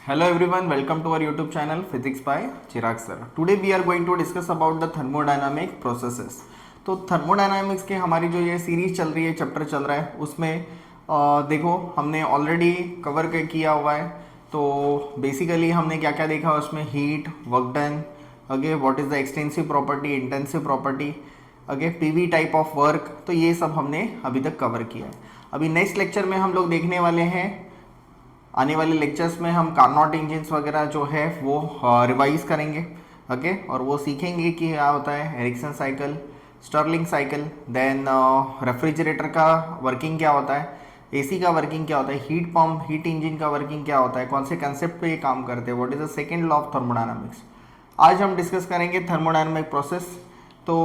Hello everyone, welcome to our YouTube channel Physics by Chirag sir. Today we are going to discuss about the thermodynamic processes. तो thermodynamics के हमारी जो ये series चल रही है, चैप्टर चल रहा है, उसमें देखो हमने ऑलरेडी कवर किया हुआ है. तो बेसिकली हमने क्या क्या देखा उसमें, heat, work done, okay, what is the extensive property, intensive property, okay, PV type of work. तो ये सब हमने अभी तक कवर किया है. अभी नेक्स्ट लेक्चर में हम लोग देखने वाले हैं, आने वाले लेक्चर्स में हम कार्नोट इंजिन्स वगैरह जो है वो रिवाइज करेंगे, ओके, और वो सीखेंगे कि क्या होता है Ericsson cycle, Stirling cycle, then refrigerator का वर्किंग क्या होता है, एसी का वर्किंग क्या होता है, हीट पंप, हीट इंजन का वर्किंग क्या होता है, कौन से कंसेप्ट पे ये काम करते हैं, what is the second law of thermodynamics. आज हम डिस्कस करेंगे थर्मोडायनामिक प्रोसेस. तो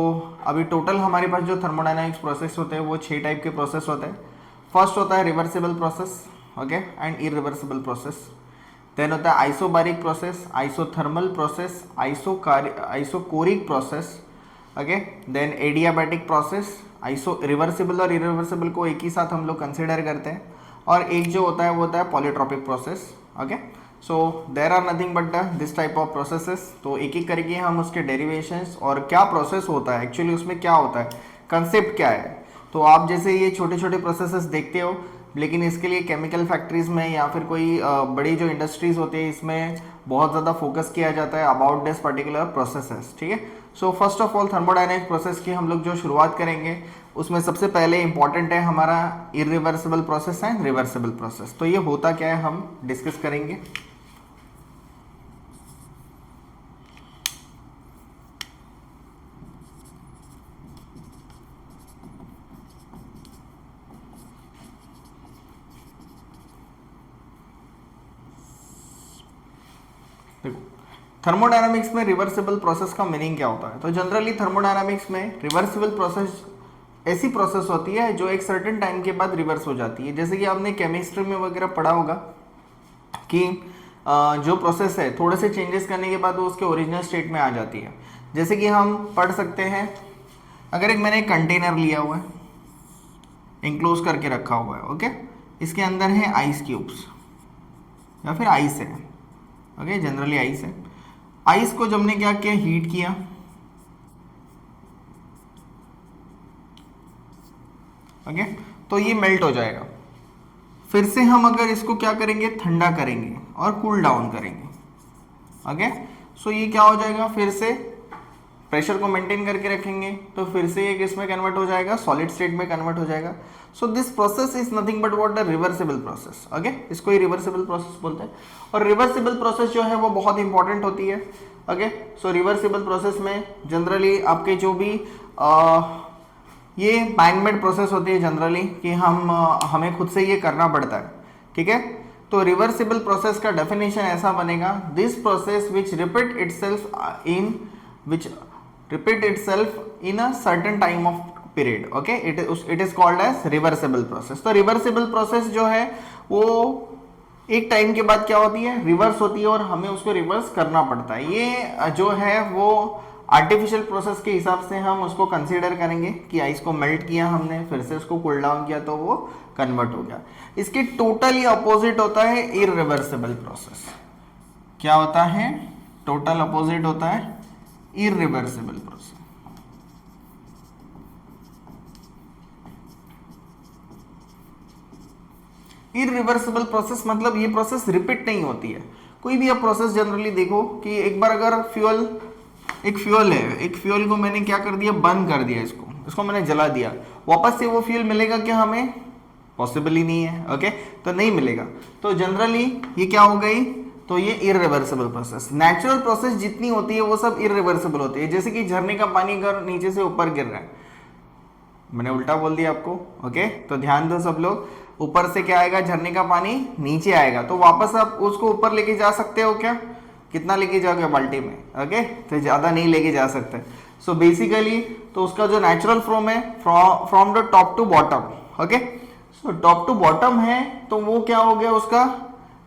अभी टोटल हमारे पास जो थर्मोडायनामिक्स प्रोसेस होते हैं वो 6 टाइप के प्रोसेस होते हैं. फर्स्ट होता है reversible process, okay, and irreversible process. Then होता है isobaric process, isothermal process, isochoric process, okay, then adiabatic process. Iso reversible और इरिवर्सिबल को एक ही साथ हम लोग कंसिडर करते हैं. और एक जो होता है वो होता है polytropic process, okay. So there are nothing but this type of processes. तो एक एक करके हम उसके डेरिवेशंस और क्या प्रोसेस होता है, एक्चुअली उसमें क्या होता है, कंसेप्ट क्या है. तो आप जैसे ये छोटे छोटे प्रोसेसेस देखते हो, लेकिन इसके लिए केमिकल फैक्ट्रीज में या फिर कोई बड़ी जो इंडस्ट्रीज होती है इसमें बहुत ज़्यादा फोकस किया जाता है अबाउट दिस पर्टिकुलर प्रोसेसेस, ठीक है. So first of all thermodynamic process की हम लोग जो शुरुआत करेंगे उसमें सबसे पहले इंपॉर्टेंट है हमारा irreversible process and reversible process. तो ये होता क्या है हम डिस्कस करेंगे. देखो थर्मोडायनामिक्स में रिवर्सिबल प्रोसेस का मीनिंग क्या होता है. तो जनरली थर्मोडायनामिक्स में रिवर्सिबल प्रोसेस ऐसी प्रोसेस होती है जो एक सर्टेन टाइम के बाद रिवर्स हो जाती है. जैसे कि आपने केमिस्ट्री में वगैरह पढ़ा होगा कि जो प्रोसेस है थोड़े से चेंजेस करने के बाद वो उसके ओरिजिनल स्टेट में आ जाती है. जैसे कि हम पढ़ सकते हैं, अगर मैंने एक कंटेनर लिया हुआ है, इंक्लोज करके रखा हुआ है, ओके, इसके अंदर है आइस क्यूब्स या फिर आइस है, ओके, जनरली आइस है. आइस को जब हमने क्या किया, हीट किया, ओके, तो ये मेल्ट हो जाएगा. फिर से हम अगर इसको क्या करेंगे, ठंडा करेंगे और कूल डाउन करेंगे, ओके. सो ये क्या हो जाएगा, फिर से प्रेशर को मेंटेन करके रखेंगे तो फिर से ये किस में कन्वर्ट हो जाएगा, सॉलिड स्टेट में कन्वर्ट हो जाएगा. So this process is nothing but what the reversible process, okay. इसको ही रिवर्सिबल प्रोसेस बोलते हैं. और रिवर्सिबल प्रोसेस जो है वो बहुत इंपॉर्टेंट होती है, ओके. सो रिवर्सिबल प्रोसेस में जनरली आपके जो भी ये बैंक मेड प्रोसेस होती है जनरली कि हमें खुद से ये करना पड़ता है, ठीक है. तो रिवर्सिबल प्रोसेस का डेफिनेशन ऐसा बनेगा, this process which repeat itself in a certain time of period, okay, it is called as reversible process. तो रिवर्सिबल प्रोसेस जो है वो एक टाइम के बाद क्या होती है, रिवर्स होती है और हमें उसको रिवर्स करना पड़ता है. ये जो है वो आर्टिफिशियल प्रोसेस के हिसाब से हम उसको कंसीडर करेंगे कि आइस को मेल्ट किया हमने, फिर से उसको कूल डाउन किया तो वो कन्वर्ट हो गया. इसके टोटली अपोजिट होता है इरिवर्सिबल प्रोसेस. क्या होता है, टोटल अपोजिट होता है इरिवर्सिबल प्रोसेस. इरिवर्सिबल प्रोसेस मतलब ये प्रोसेस रिपीट नहीं होती है. कोई भी आप प्रोसेस जनरली देखो कि एक बार अगर एक फ्यूल है, एक फ्यूल को मैंने क्या कर दिया, बंद कर दिया, इसको मैंने जला दिया, वापस से वो फ्यूल मिलेगा क्या हमें, पॉसिबल ही नहीं है, ओके, तो नहीं मिलेगा. तो जनरली ये क्या हो गई, तो ये इरिवर्सिबल प्रोसेस. नेचुरल प्रोसेस जितनी होती है वो सब इरिवर्सिबल होती है. जैसे कि झरने का पानी अगर नीचे से ऊपर गिर रहा है, मैंने उल्टा बोल दिया आपको, ओके, तो ध्यान दो सब लोग. ऊपर से क्या आएगा, झरने का पानी नीचे आएगा, तो वापस आप उसको ऊपर लेके जा सकते हो क्या, कितना लेके जाओगे बाल्टी में, ओके, तो ज़्यादा नहीं लेके जा सकते. सो बेसिकली तो उसका जो नेचुरल फ्लो है from the top to bottom, okay. So top to bottom है तो वो क्या हो गया, उसका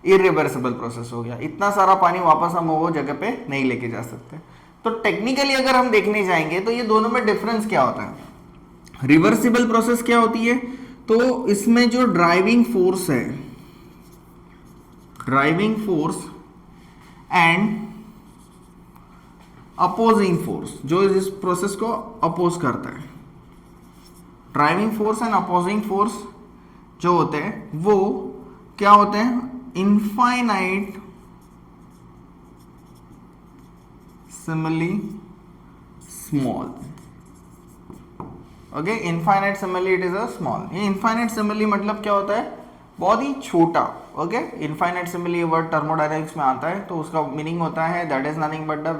इरिवर्सिबल प्रोसेस हो गया. इतना सारा पानी वापस हम वो जगह पे नहीं लेके जा सकते. तो टेक्निकली अगर हम देखने जाएंगे तो ये दोनों में डिफरेंस क्या होता है. रिवर्सिबल प्रोसेस क्या होती है, तो इसमें जो ड्राइविंग फोर्स है, driving force and opposing force, जो इस प्रोसेस को अपोज करता है। Driving force and opposing force जो होते हैं वो क्या होते हैं? Infinite simile small. Okay, infinite simile it is a small. ये इनफाइनाइट सिमिली मतलब क्या होता है? बहुत ही छोटा। Okay, infinite simile word thermodynamics में आता है, तो उसका मीनिंग होता है that is nothing but the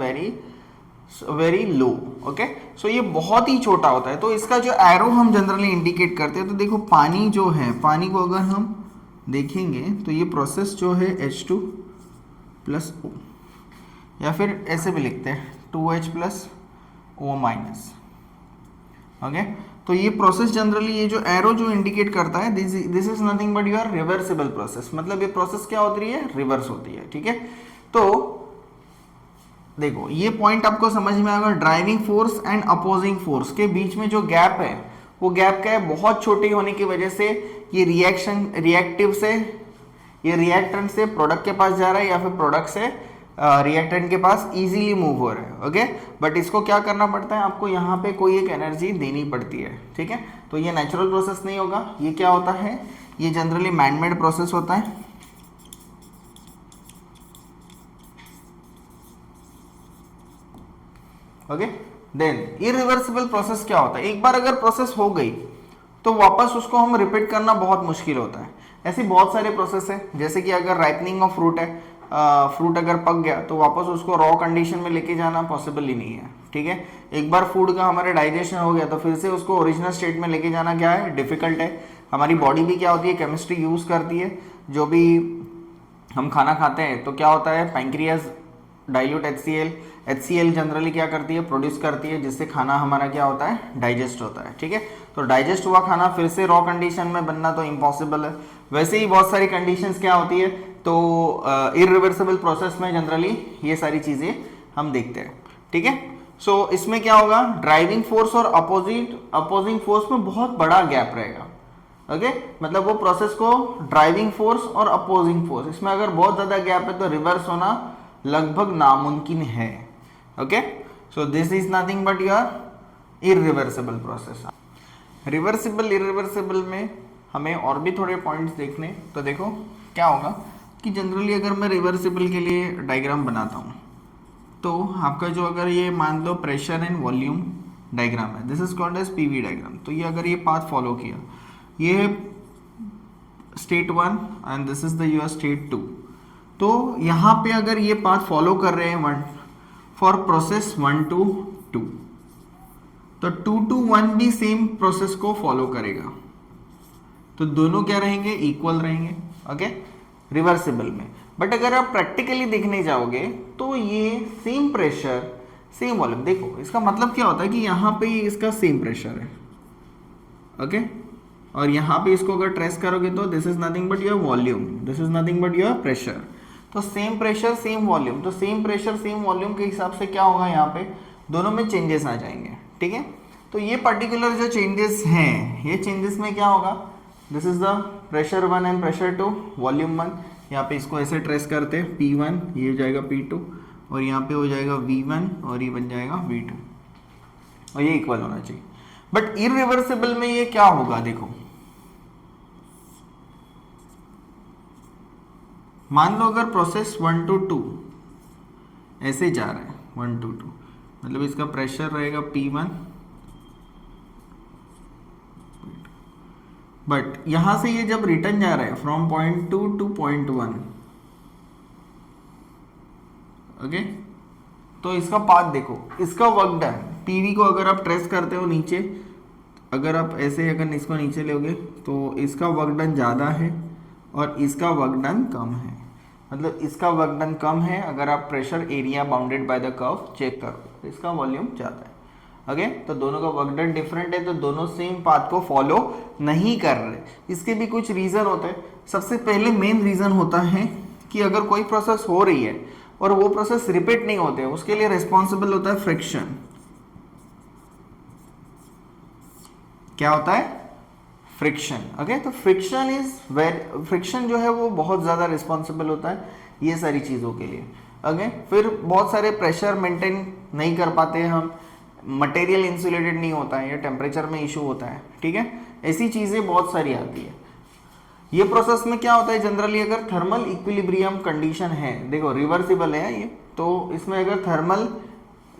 very low. Okay, सो ये बहुत ही छोटा होता है। तो इसका जो एरो हम जनरली इंडिकेट करते हैं, तो देखो पानी जो है, पानी को अगर हम देखेंगे तो ये प्रोसेस जो है H2 प्लस O, या फिर ऐसे भी लिखते हैं 2H plus O minus. Okay, तो ये प्रोसेस जनरली, ये जो एरो जो इंडिकेट करता है, this is nothing but your reversible process. मतलब ये प्रोसेस क्या होती है? रिवर्स होती है। ठीक है, तो देखो ये पॉइंट आपको समझ में आएगा। Driving force and opposing force के बीच में जो गैप है, वो गैप क्या है? बहुत छोटी होने की वजह से ये रिएक्टिव से, ये रिएक्टेंट से प्रोडक्ट के पास जा रहा है, या फिर प्रोडक्ट से रिएक्टेंट के पास इजीली मूव हो रहा है। ओके, बट इसको क्या करना पड़ता है? आपको यहाँ पे कोई एक एनर्जी देनी पड़ती है। ठीक है, तो ये नेचुरल प्रोसेस नहीं होगा। ये क्या होता है? ये जनरली मैनमेड प्रोसेस होता है। ओके, देन इरिवर्सिबल प्रोसेस क्या होता है? एक बार अगर प्रोसेस हो गई तो वापस उसको हम रिपीट करना बहुत मुश्किल होता है। ऐसी बहुत सारे प्रोसेस है, जैसे कि अगर राइपनिंग ऑफ फ्रूट है, फ्रूट अगर पक गया तो वापस उसको रॉ कंडीशन में लेके जाना पॉसिबल ही नहीं है। ठीक है, एक बार फूड का हमारे डाइजेशन हो गया तो फिर से उसको ओरिजिनल स्टेट में लेके जाना क्या है? डिफिकल्ट है। हमारी बॉडी भी क्या होती है? केमिस्ट्री यूज करती है। जो भी हम खाना खाते हैं तो क्या होता है? पैंक्रियाज डाइल्यूट HCl जनरली क्या करती है? प्रोड्यूस करती है, जिससे खाना हमारा क्या होता है? डाइजेस्ट होता है। ठीक है, तो डाइजेस्ट हुआ खाना फिर से रॉ कंडीशन में बनना तो इम्पॉसिबल है। वैसे ही बहुत सारी कंडीशंस क्या होती है, तो इरिवर्सिबल प्रोसेस में जनरली ये सारी चीज़ें हम देखते हैं। ठीक है, सो इसमें क्या होगा? ड्राइविंग फोर्स और अपोजिंग फोर्स में बहुत बड़ा गैप रहेगा। ओके, मतलब वो प्रोसेस को ड्राइविंग फोर्स और अपोजिंग फोर्स, इसमें अगर बहुत ज़्यादा गैप है तो रिवर्स होना लगभग नामुमकिन है। Okay, so this is nothing but your irreversible process. Reversible irreversible में हमें और भी थोड़े पॉइंट्स देखने, तो देखो क्या होगा कि जनरली अगर मैं रिवर्सिबल के लिए डायग्राम बनाता हूँ, तो आपका जो अगर ये मान लो प्रेशर एंड वॉल्यूम डायग्राम है, this is called as PV diagram. तो ये अगर ये पाथ फॉलो किया, ये है state 1 and this is the your state 2। तो यहाँ पे अगर ये पाथ फॉलो कर रहे हैं 1 फॉर प्रोसेस 1 to 2, तो 2 to 1 भी सेम प्रोसेस को फॉलो करेगा, तो दोनों क्या रहेंगे? इक्वल रहेंगे। ओके, रिवर्सिबल में। बट अगर आप प्रैक्टिकली देखने जाओगे तो ये सेम प्रेशर सेम वॉल्यूम, देखो इसका मतलब क्या होता है कि यहाँ पे इसका सेम प्रेशर है। ओके, और यहाँ पे इसको अगर ट्रेस करोगे तो this is nothing but your volume, this is nothing but your pressure. तो सेम प्रेशर सेम वॉल्यूम, तो सेम प्रेशर सेम वॉल्यूम के हिसाब से क्या होगा? यहाँ पे दोनों में चेंजेस आ जाएंगे। ठीक है, तो ये पर्टिकुलर जो चेंजेस हैं, ये चेंजेस में क्या होगा? This is the pressure 1 and pressure 2, volume 1। यहाँ पे इसको ऐसे ट्रेस करते हैं, P1, ये हो जाएगा P2, और यहाँ पे हो जाएगा V1 और ये बन जाएगा V2, और ये इक्वल होना चाहिए। बट इरिवर्सिबल में ये क्या होगा? देखो मान लो अगर प्रोसेस 1 to 2 ऐसे जा रहा है, 1 to 2, मतलब इसका प्रेशर रहेगा P1, बट यहां से ये जब रिटर्न जा रहा है from point 2 to point 1, okay, तो इसका पाथ देखो, इसका वर्क डन, PV को अगर आप ट्रेस करते हो नीचे, अगर आप ऐसे अगर इसको नीचे लोगे तो इसका वर्क डन ज़्यादा है और इसका वर्क डन कम है। मतलब इसका वर्क डन कम है अगर आप pressure area bounded by the curve check करो, तो इसका वॉल्यूम ज़्यादा है। ओके, तो दोनों का वर्क डन डिफरेंट है, तो दोनों सेम पाथ को फॉलो नहीं कर रहे। इसके भी कुछ रीज़न होते हैं। सबसे पहले मेन रीज़न होता है कि अगर कोई प्रोसेस हो रही है और वो प्रोसेस रिपीट नहीं होते, उसके लिए रिस्पॉन्सिबल होता है फ्रिक्शन। क्या होता है? फ्रिक्शन। ओके, तो फ्रिक्शन जो है वो बहुत ज़्यादा रिस्पॉन्सिबल होता है ये सारी चीज़ों के लिए। ओके। फिर बहुत सारे प्रेशर मेंटेन नहीं कर पाते हैं हम, मटेरियल इंसुलेटेड नहीं होता है या टेम्परेचर में इशू होता है, ठीक है, ऐसी चीज़ें बहुत सारी आती है। ये प्रोसेस में क्या होता है जनरली, अगर थर्मल इक्विलिब्रियम कंडीशन है, देखो रिवर्सिबल है ये, तो इसमें अगर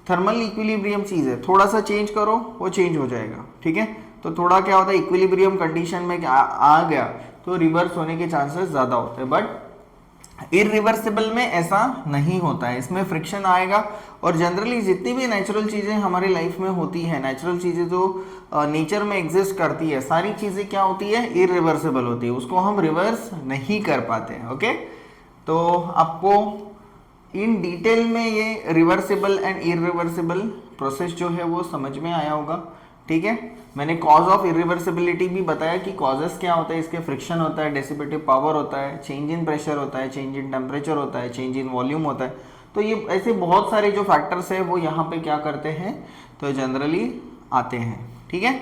थर्मल इक्विलिब्रियम चीज़ है, थोड़ा सा चेंज करो वो चेंज हो जाएगा, ठीक है। तो थोड़ा क्या होता है, इक्विलिब्रियम कंडीशन में आ गया तो रिवर्स होने के चांसेस ज़्यादा होते हैं, बट इरिवर्सिबल में ऐसा नहीं होता है, इसमें फ्रिक्शन आएगा। और जनरली जितनी भी नेचुरल चीज़ें हमारी लाइफ में होती है, नेचुरल चीज़ें जो नेचर में एग्जिस्ट करती है, सारी चीज़ें क्या होती है, इरिवर्सिबल होती है, उसको हम रिवर्स नहीं कर पाते हैं। ओके, तो आपको इन डिटेल में ये रिवर्सिबल एंड इरिवर्सिबल प्रोसेस जो है वो समझ में आया होगा, ठीक है। मैंने कॉज ऑफ इरिवर्सिबिलिटी भी बताया कि कॉजेस क्या होता है, इसके फ्रिक्शन होता है, डिसिपेटिव पावर होता है, चेंज इन प्रेशर होता है, चेंज इन टेम्परेचर होता है, चेंज इन वॉल्यूम होता है। तो ये ऐसे बहुत सारे जो फैक्टर्स है वो यहाँ पे क्या करते हैं, तो जनरली आते हैं, ठीक है।